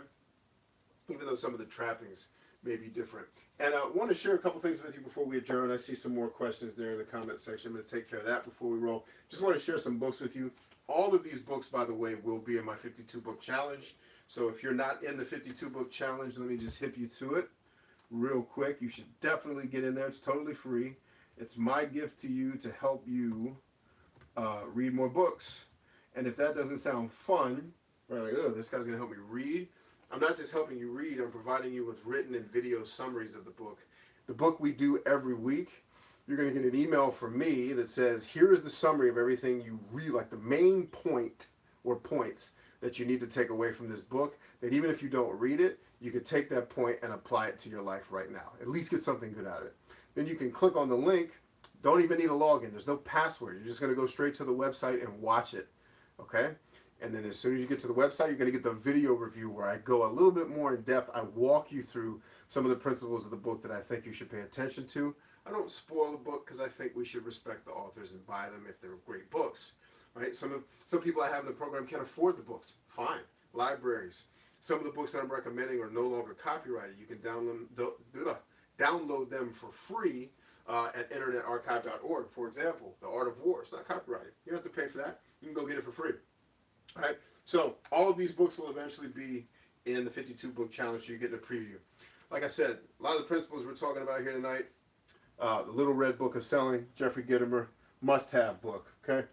Even though some of the trappings may be different. And I want to share a couple things with you before we adjourn. I see some more questions there in the comment section. I'm going to take care of that before we roll. Just want to share some books with you. All of these books, by the way, will be in my 52-book challenge. So if you're not in the 52-book challenge, let me just hip you to it real quick. You should definitely get in there. It's totally free. It's my gift to you to help you read more books. And if that doesn't sound fun, right, like, oh, this guy's going to help me read. I'm not just helping you read. I'm providing you with written and video summaries of the book. The book we do every week, you're going to get an email from me that says, here is the summary of everything you read, like the main point or points that you need to take away from this book, that even if you don't read it, you could take that point and apply it to your life right now. At least get something good out of it. Then you can click on the link. Don't even need a login. There's no password. You're just going to go straight to the website and watch it. Okay? And then as soon as you get to the website, you're going to get the video review where I go a little bit more in depth. I walk you through some of the principles of the book that I think you should pay attention to. I don't spoil the book because I think we should respect the authors and buy them if they're great books. Right? Some people I have in the program can't afford the books. Fine. Libraries. Some of the books that I'm recommending are no longer copyrighted. You can download them for free at internetarchive.org. For example, The Art of War. It's not copyrighted. You don't have to pay for that. You can go get it for free. All right. So all of these books will eventually be in the 52 book challenge, so you get a preview. Like I said, a lot of the principles we're talking about here tonight, the Little Red Book of Selling, Jeffrey Gitomer, must-have book. Okay.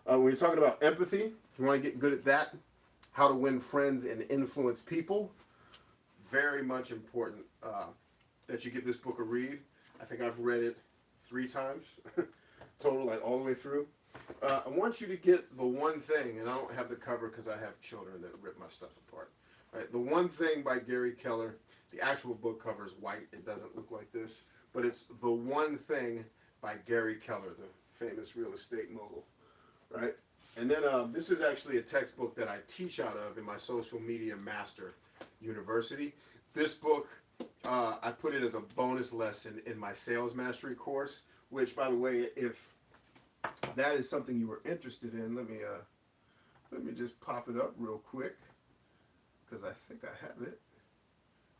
When you're talking about empathy, you want to get good at that. How to win friends and influence people. Very much important that you give this book a read. I think I've read it 3 times total, like all the way through. I want you to get the one thing, and I don't have the cover because I have children that rip my stuff apart. Right? The One Thing by Gary Keller. The actual book cover is white. It doesn't look like this, but it's The One Thing by Gary Keller, the famous real estate mogul. Right? And then this is actually a textbook that I teach out of in my Social Media Master University. This book, I put it as a bonus lesson in my Sales Mastery course, which, by the way, if that is something you were interested in, let me just pop it up real quick, because I think I have it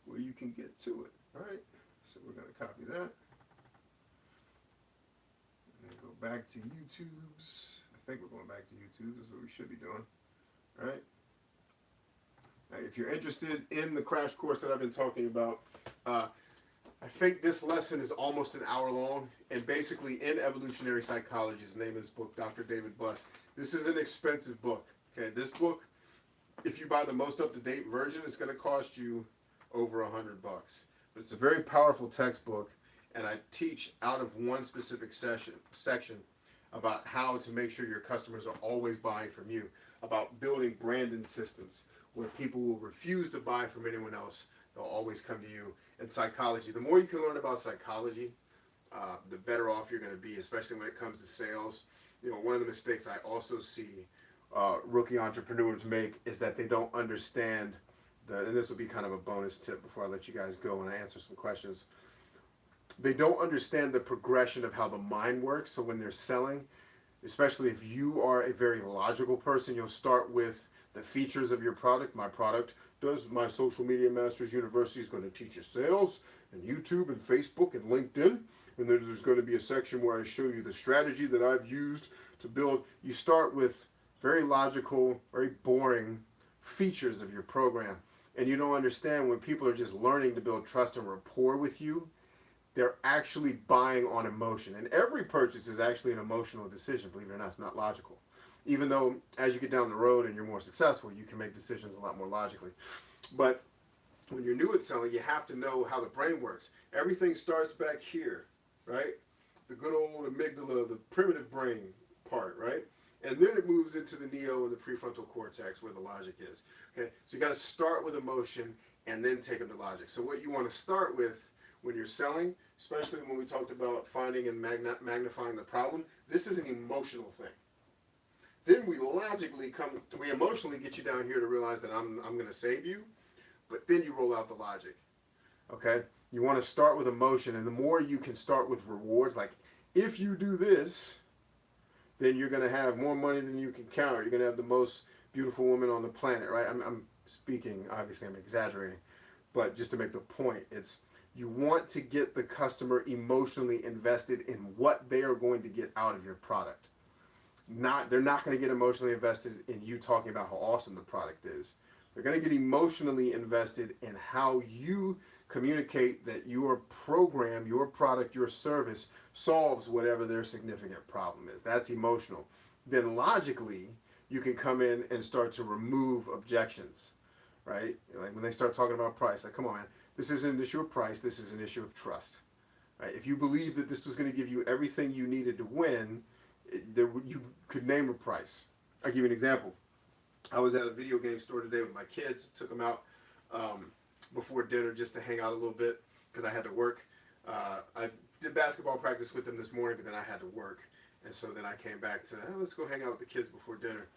where you can get to it. All right, so we're going to copy that and go back to YouTube's. I think we're going back to YouTube. This is what we should be doing. All right. Now, if you're interested in the crash course that I've been talking about, I think this lesson is almost an hour long. And basically, in evolutionary psychology, his name is book, Dr. David Buss. This is an expensive book. Okay, this book, if you buy the most up-to-date version, it's going to cost you over $100. But it's a very powerful textbook, and I teach out of one specific section about how to make sure your customers are always buying from you, about building brand insistence, where people will refuse to buy from anyone else. They'll always come to you. And psychology, the more you can learn about psychology, the better off you're going to be, especially when it comes to sales. You know, one of the mistakes I also see rookie entrepreneurs make is that they don't understand and this will be kind of a bonus tip before I let you guys go and I answer some questions. They don't understand the progression of how the mind works. So when they're selling, especially if you are a very logical person, you'll start with the features of your product. My product does my Social Media Masters University is going to teach you sales and YouTube and Facebook and LinkedIn. And then there's going to be a section where I show you the strategy that I've used to build. You start with very logical, very boring features of your program. And you don't understand when people are just learning to build trust and rapport with you, they're actually buying on emotion. And every purchase is actually an emotional decision, believe it or not. It's not logical. Even though as you get down the road and you're more successful, you can make decisions a lot more logically. But when you're new at selling, you have to know how the brain works. Everything starts back here, right? The good old amygdala, the primitive brain part, right? And then it moves into the neo and the prefrontal cortex where the logic is. Okay, so you got to start with emotion and then take them to logic. So what you want to start with when you're selling, especially when we talked about finding and magnifying the problem, this is an emotional thing. Then we emotionally get you down here to realize that I'm going to save you, but then you roll out the logic. Okay, you want to start with emotion, and the more you can start with rewards, like if you do this, then you're going to have more money than you can count. You're going to have the most beautiful woman on the planet, right? I'm speaking, obviously I'm exaggerating, but just to make the point, it's you want to get the customer emotionally invested in what they are going to get out of your product. They're not going to get emotionally invested in you talking about how awesome the product is. They're going to get emotionally invested in how you communicate that your program, your product, your service solves whatever their significant problem is. That's emotional. Then logically, you can come in and start to remove objections, right? Like when they start talking about price, like, come on, man, this isn't an issue of price, this is an issue of trust, right? If you believe that this was going to give you everything you needed to win, you could name a price. I'll give you an example. I was at a video game store today with my kids, took them out before dinner just to hang out a little bit because I had to work. I did basketball practice with them this morning, but then I had to work. And so then I came back to, let's go hang out with the kids before dinner.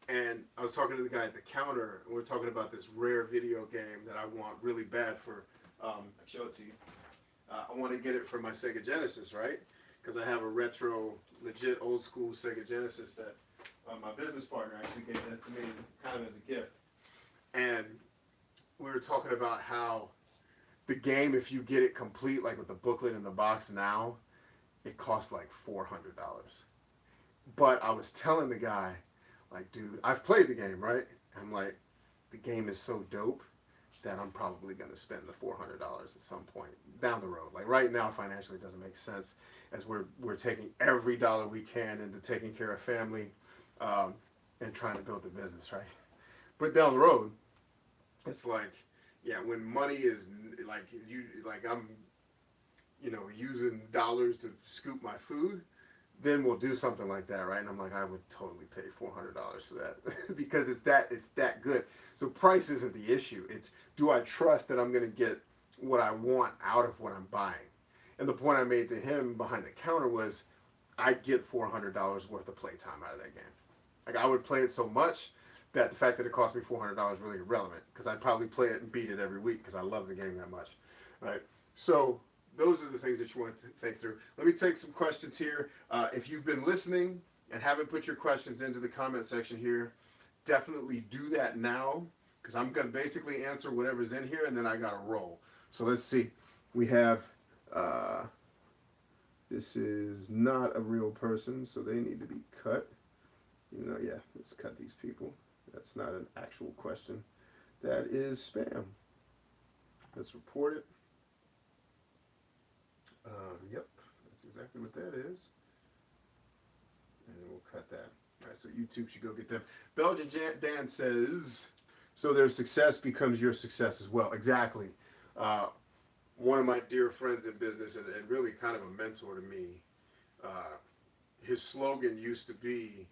And I was talking to the guy at the counter, and we're talking about this rare video game that I want really bad for. I can show it to you. I want to get it for my Sega Genesis, right? Because I have a retro, legit old school Sega Genesis that my business partner actually gave that to me kind of as a gift. And we were talking about how the game, if you get it complete, like with the booklet in the box now, it costs like $400. But I was telling the guy, like, dude, I've played the game, right? I'm like, the game is so dope that I'm probably going to spend the $400 at some point down the road. Like right now, financially, it doesn't make sense as we're taking every dollar we can into taking care of family and trying to build the business, right? But down the road, it's like, yeah, when money is like I'm, using dollars to scoop my food, then we'll do something like that, right? And I'm like, I would totally pay $400 for that because it's that good. So price isn't the issue. It's, do I trust that I'm going to get what I want out of what I'm buying? And the point I made to him behind the counter was, I get $400 worth of playtime out of that game. Like I would play it so much that the fact that it cost me $400 really irrelevant, because I'd probably play it and beat it every week because I love the game that much, right? So those are the things that you want to think through. Let me take some questions here. If you've been listening and haven't put your questions into the comment section here, definitely do that now, because I'm going to basically answer whatever's in here and then I got to roll. So let's see. We have, this is not a real person, so they need to be cut. Yeah, let's cut these people. That's not an actual question. That is spam. Let's report it. Yep, that's exactly what that is. And we'll cut that. All right, so YouTube should go get them. Belgian Dan says, so their success becomes your success as well. Exactly. One of my dear friends in business and really kind of a mentor to me, his slogan used to be,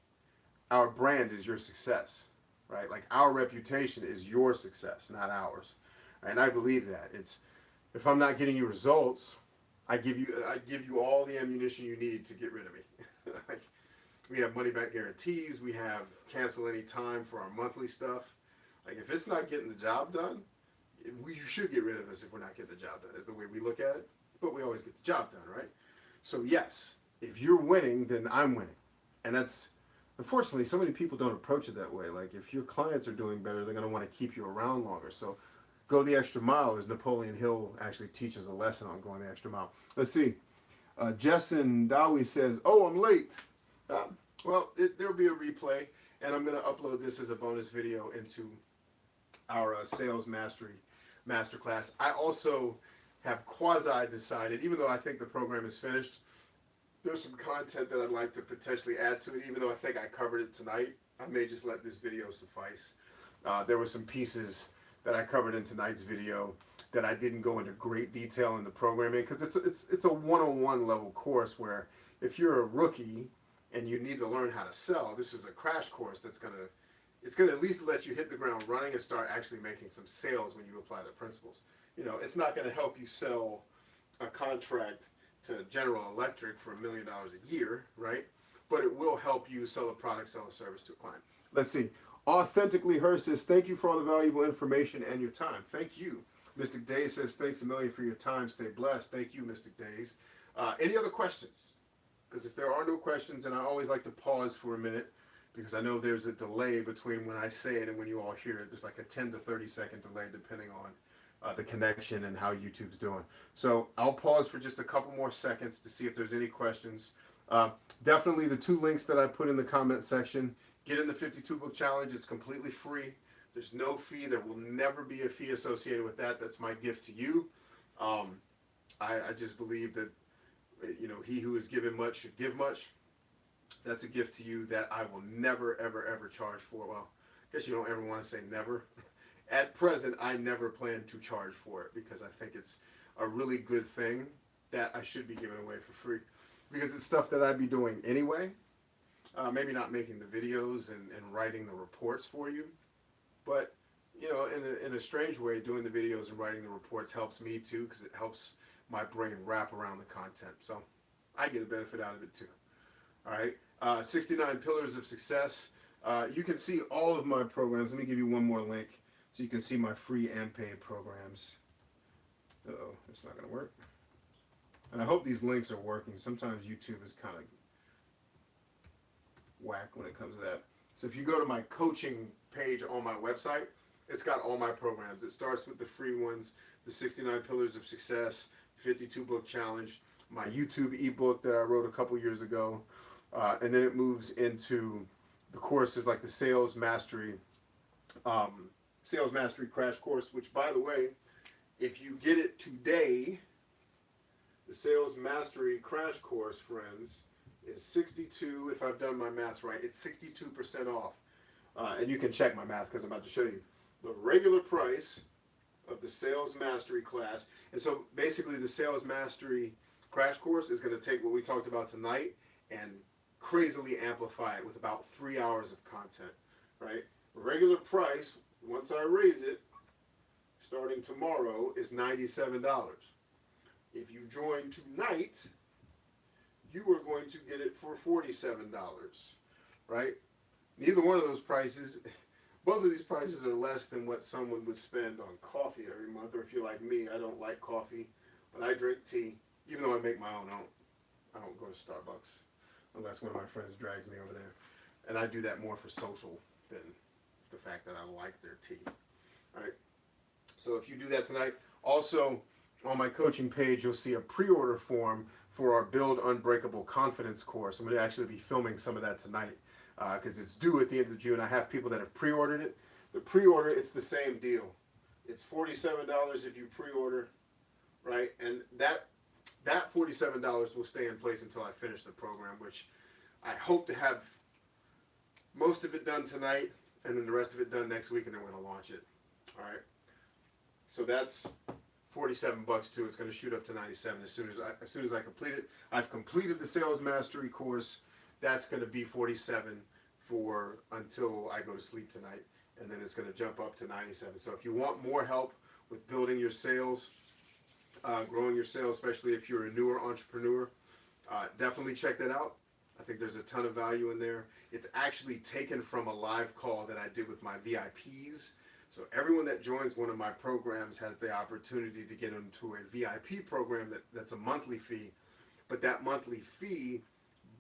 our brand is your success, right? Like our reputation is your success, not ours. And I believe that. It's, if I'm not getting you results, I give you all the ammunition you need to get rid of me. Like, we have money back guarantees. We have cancel any time for our monthly stuff. Like if it's not getting the job done, you should get rid of us if we're not getting the job done, is the way we look at it. But we always get the job done, right? So yes, if you're winning, then I'm winning. And that's, unfortunately, so many people don't approach it that way. Like if your clients are doing better, they're going to want to keep you around longer. So go the extra mile, as Napoleon Hill actually teaches a lesson on going the extra mile. Let's see. Jessen Dowie says, oh, I'm late. Well, there'll be a replay, and I'm going to upload this as a bonus video into our sales mastery masterclass. I also have quasi-decided, even though I think the program is finished, there's some content that I'd like to potentially add to it, even though I think I covered it tonight. I may just let this video suffice. There were some pieces that I covered in tonight's video that I didn't go into great detail in the programming, because it's a one-on-one level course where if you're a rookie and you need to learn how to sell, this is a crash course that's it's gonna at least let you hit the ground running and start actually making some sales when you apply the principles. It's not gonna help you sell a contract to General Electric for $1 million a year, right? But it will help you sell a product, sell a service to a client. Let's see. Authentically Her says, thank you for all the valuable information and your time. Thank you. Mystic Days says, thanks a million for your time. Stay blessed. Thank you, Mystic Days. Any other questions? Because if there are no questions, and I always like to pause for a minute, because I know there's a delay between when I say it and when you all hear it. There's like a 10 to 30 second delay depending on the connection and how YouTube's doing. So I'll pause for just a couple more seconds to see if there's any questions. Definitely the 2 links that I put in the comment section. Get in the 52 book challenge. It's completely free. There's no fee. There will never be a fee associated with that. That's my gift to you. I just believe that, he who is given much should give much. That's a gift to you that I will never, ever, ever charge for. Well, I guess you don't ever want to say never. At present, I never plan to charge for it because I think it's a really good thing that I should be giving away for free, because it's stuff that I'd be doing anyway. Maybe not making the videos and writing the reports for you, but in a strange way, doing the videos and writing the reports helps me too, because it helps my brain wrap around the content. So I get a benefit out of it too. All right. 69 Pillars of Success. You can see all of my programs. Let me give you one more link so you can see my free and paid programs. Uh-oh, it's not going to work. And I hope these links are working. Sometimes YouTube is kind of whack when it comes to that. So if you go to my coaching page on my website, it's got all my programs. It starts with the free ones, the 69 Pillars of Success, 52 Book Challenge, my YouTube ebook that I wrote a couple years ago, and then it moves into the courses like the Sales Mastery Crash Course, which, by the way, if you get it today, the Sales Mastery Crash Course, friends, is 62, if I've done my math right, it's 62% off. And you can check my math because I'm about to show you. The regular price of the Sales Mastery class, and so basically the Sales Mastery Crash Course is going to take what we talked about tonight and crazily amplify it with about 3 hours of content, right? Regular price, once I raise it, starting tomorrow, is $97. If you join tonight, you are going to get it for $47, right? Neither one of those prices, both of these prices are less than what someone would spend on coffee every month. Or if you're like me, I don't like coffee, but I drink tea. Even though I make my own, I don't go to Starbucks unless one of my friends drags me over there. And I do that more for social than the fact that I like their tea, right? So if you do that tonight, also on my coaching page, you'll see a pre-order form for our Build Unbreakable Confidence course. I'm going to actually be filming some of that tonight because it's due at the end of June. I have people that have pre-ordered it. The pre-order, it's the same deal. It's $47 if you pre-order, right? And that $47 will stay in place until I finish the program, which I hope to have most of it done tonight and then the rest of it done next week, and then we're going to launch it. All right. So that's $47 too. It's going to shoot up to $97 as soon as I complete it. I've completed the Sales Mastery course. That's going to be $47 for until I go to sleep tonight, and then it's going to jump up to $97. So if you want more help with building your sales, growing your sales, especially if you're a newer entrepreneur, definitely check that out. I think there's a ton of value in there. It's actually taken from a live call that I did with my VIPs. So everyone that joins one of my programs has the opportunity to get into a VIP program that's a monthly fee. But that monthly fee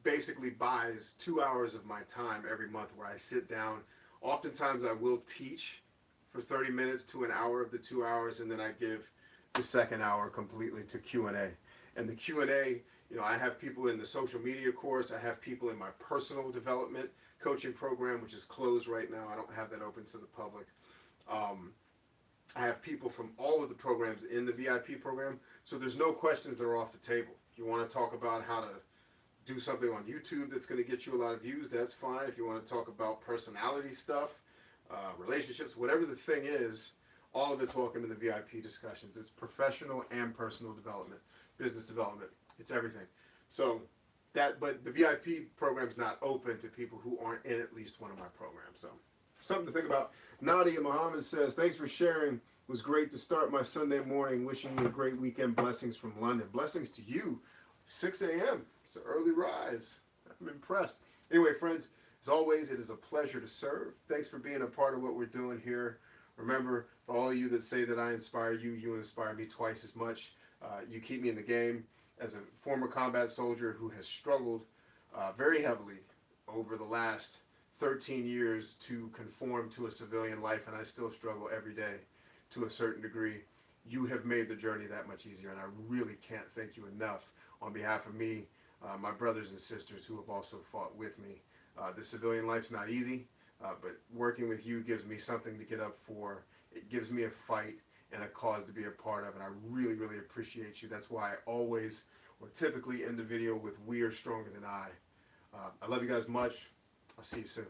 basically buys 2 hours of my time every month where I sit down. Oftentimes I will teach for 30 minutes to an hour of the 2 hours, and then I give the second hour completely to Q&A. And the Q&A, I have people in the social media course. I have people in my personal development coaching program, which is closed right now. I don't have that open to the public. I have people from all of the programs in the VIP program, so there's no questions that are off the table. If you want to talk about how to do something on YouTube that's going to get you a lot of views, that's fine. If you want to talk about personality stuff, relationships, whatever the thing is, all of it's welcome in the VIP discussions. It's professional and personal development, business development. It's everything. So but the VIP program's not open to people who aren't in at least one of my programs. So something to think about. Nadia Muhammad says, thanks for sharing. It was great to start my Sunday morning. Wishing you a great weekend. Blessings from London. Blessings to you. 6 a.m. It's an early rise. I'm impressed. Anyway, friends, as always, it is a pleasure to serve. Thanks for being a part of what we're doing here. Remember, for all of you that say that I inspire you, you inspire me twice as much. You keep me in the game. As a former combat soldier who has struggled very heavily over the last 13 years to conform to a civilian life, and I still struggle every day to a certain degree, you have made the journey that much easier, and I really can't thank you enough on behalf of me, my brothers and sisters who have also fought with me. The civilian life's not easy, but working with you gives me something to get up for. It gives me a fight and a cause to be a part of, and I really, really appreciate you. That's why I always, or typically, end the video with "We are stronger than I." I love you guys much. I'll see you soon.